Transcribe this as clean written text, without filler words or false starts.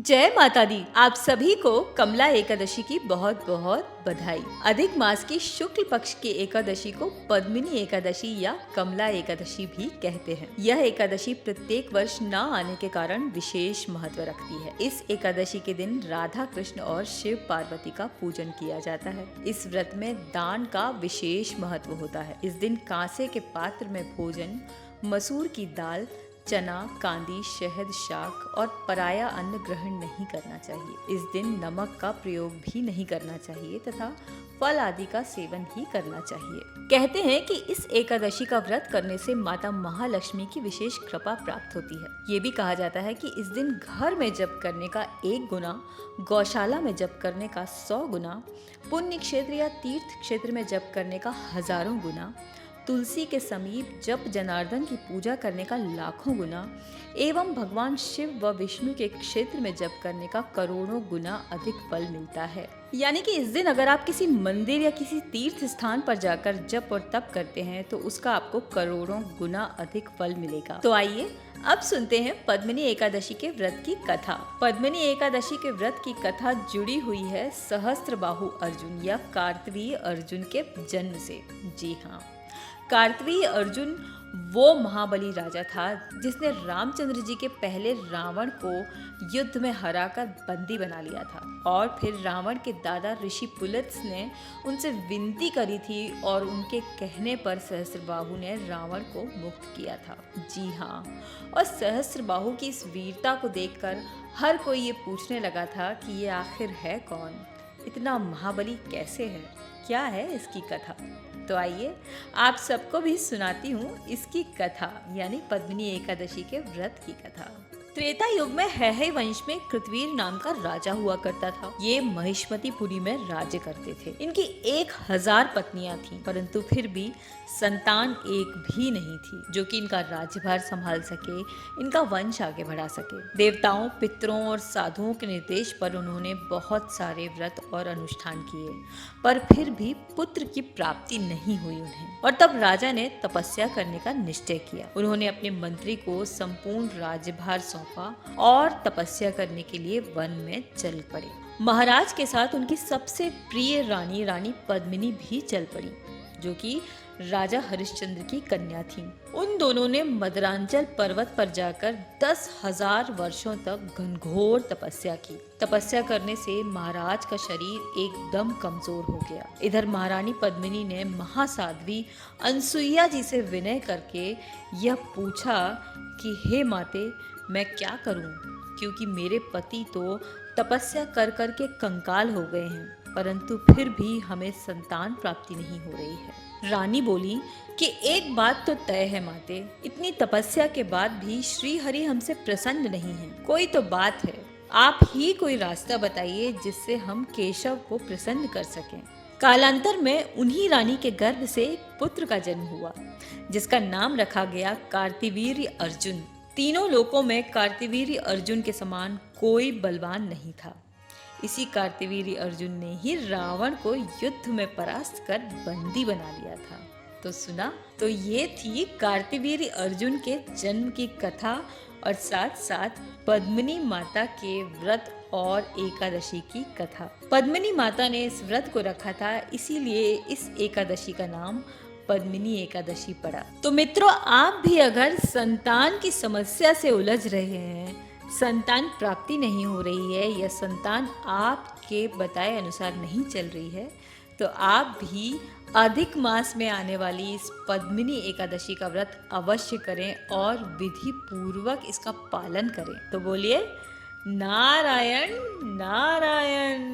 जय माता दी। आप सभी को कमला एकादशी की बहुत बहुत बधाई। अधिक मास की शुक्ल पक्ष की एकादशी को पद्मिनी एकादशी या कमला एकादशी भी कहते हैं। यह एकादशी प्रत्येक वर्ष न आने के कारण विशेष महत्व रखती है। इस एकादशी के दिन राधा कृष्ण और शिव पार्वती का पूजन किया जाता है। इस व्रत में दान का विशेष महत्व होता है। इस दिन कांसे के पात्र में भोजन, मसूर की दाल, चना, कांदी, शहद, शाक और पराया अन्न ग्रहण नहीं करना चाहिए। इस दिन नमक का प्रयोग भी नहीं करना चाहिए तथा फल आदि का सेवन ही करना चाहिए। कहते हैं कि इस एकादशी का व्रत करने से माता महालक्ष्मी की विशेष कृपा प्राप्त होती है। ये भी कहा जाता है कि इस दिन घर में जप करने का 1 गुना, गौशाला में जप करने का 100 गुना, पुण्य क्षेत्र या तीर्थ क्षेत्र में जप करने का हजारों गुना, तुलसी के समीप जप जनार्दन की पूजा करने का लाखों गुना एवं भगवान शिव व विष्णु के क्षेत्र में जप करने का करोड़ों गुना अधिक फल मिलता है। यानी कि इस दिन अगर आप किसी मंदिर या किसी तीर्थ स्थान पर जाकर जप और तप करते हैं तो उसका आपको करोड़ों गुना अधिक फल मिलेगा। तो आइए अब सुनते हैं पद्मिनी एकादशी के व्रत की कथा। पद्मिनी एकादशी के व्रत की कथा जुड़ी हुई है सहस्त्रबाहु अर्जुन या कार्तवीर्य अर्जुन के जन्म से। जी हाँ, कार्तवीर्य अर्जुन वो महाबली राजा था जिसने रामचंद्र जी के पहले रावण को युद्ध में हराकर बंदी बना लिया था और फिर रावण के दादा ऋषि पुलत्स्य ने उनसे विनती करी थी और उनके कहने पर सहस्त्रबाहु ने रावण को मुक्त किया था। जी हाँ, और सहस्त्रबाहु की इस वीरता को देखकर हर कोई ये पूछने लगा था कि ये आखिर है कौन, इतना महाबली कैसे है, क्या है इसकी कथा। तो आइए आप सबको भी सुनाती हूँ इसकी कथा, यानी पद्मिनी एकादशी के व्रत की कथा। त्रेता युग में हैहय वंश में कृतवीर नाम का राजा हुआ करता था। ये महिष्मतिपुरी में राज्य करते थे। इनकी 1000 पत्नियां थीं, परंतु फिर भी संतान एक भी नहीं थी जो कि इनका राज्यभार संभाल सके, इनका वंश आगे बढ़ा सके। देवताओं, पितरों और साधुओं के निर्देश पर उन्होंने बहुत सारे व्रत और अनुष्ठान किए, पर फिर भी पुत्र की प्राप्ति नहीं हुई उन्हें। और तब राजा ने तपस्या करने का निश्चय किया। उन्होंने अपने मंत्री को संपूर्ण राज्यभार सौंपा और तपस्या करने के लिए वन में चल पड़े। महाराज के साथ उनकी सबसे प्रिय रानी पद्मिनी भी चल पड़ी, जो कि राजा हरिश्चंद्र की कन्या थी। उन दोनों ने मदरांचल पर्वत पर जाकर 10,000 वर्षों तक घनघोर तपस्या की। तपस्या करने से महाराज का शरीर एकदम कमजोर हो गया। इधर महारानी पद्मिनी ने महासाध्वी अनसुईया जी से विनय करके यह पूछा कि हे माते, मैं क्या करूं, क्योंकि मेरे पति तो तपस्या कर कर के कंकाल हो गए हैं, परंतु फिर भी हमें संतान प्राप्ति नहीं हो रही है। रानी बोली कि एक बात तो तय है माते, इतनी तपस्या के बाद भी श्री हरि हमसे प्रसन्न नहीं है। कोई तो बात है, आप ही कोई रास्ता बताइए जिससे हम केशव को प्रसन्न कर सकें। कालांतर में उन्हीं रानी के गर्भ से एक पुत्र का जन्म हुआ, जिसका नाम रखा गया कार्तवीर्य अर्जुन। तीनों लोकों में कार्तवीर्य अर्जुन के समान कोई बलवान नहीं था। इसी कार्तवीर्य अर्जुन ने ही रावण को युद्ध में परास्त कर बंदी बना लिया था। तो सुना, तो ये थी कार्तवीर्य अर्जुन के जन्म की कथा और साथ साथ पद्मिनी माता के व्रत और एकादशी की कथा। पद्मिनी माता ने इस व्रत को रखा था, इसीलिए इस एकादशी का नाम पद्मिनी एकादशी पड़ा। तो मित्रों, आप भी अगर संतान की समस्या से उलझ रहे हैं, संतान प्राप्ति नहीं हो रही है या संतान आपके बताए अनुसार नहीं चल रही है, तो आप भी अधिक मास में आने वाली इस पद्मिनी एकादशी का व्रत अवश्य करें और विधि पूर्वक इसका पालन करें। तो बोलिए नारायण नारायण।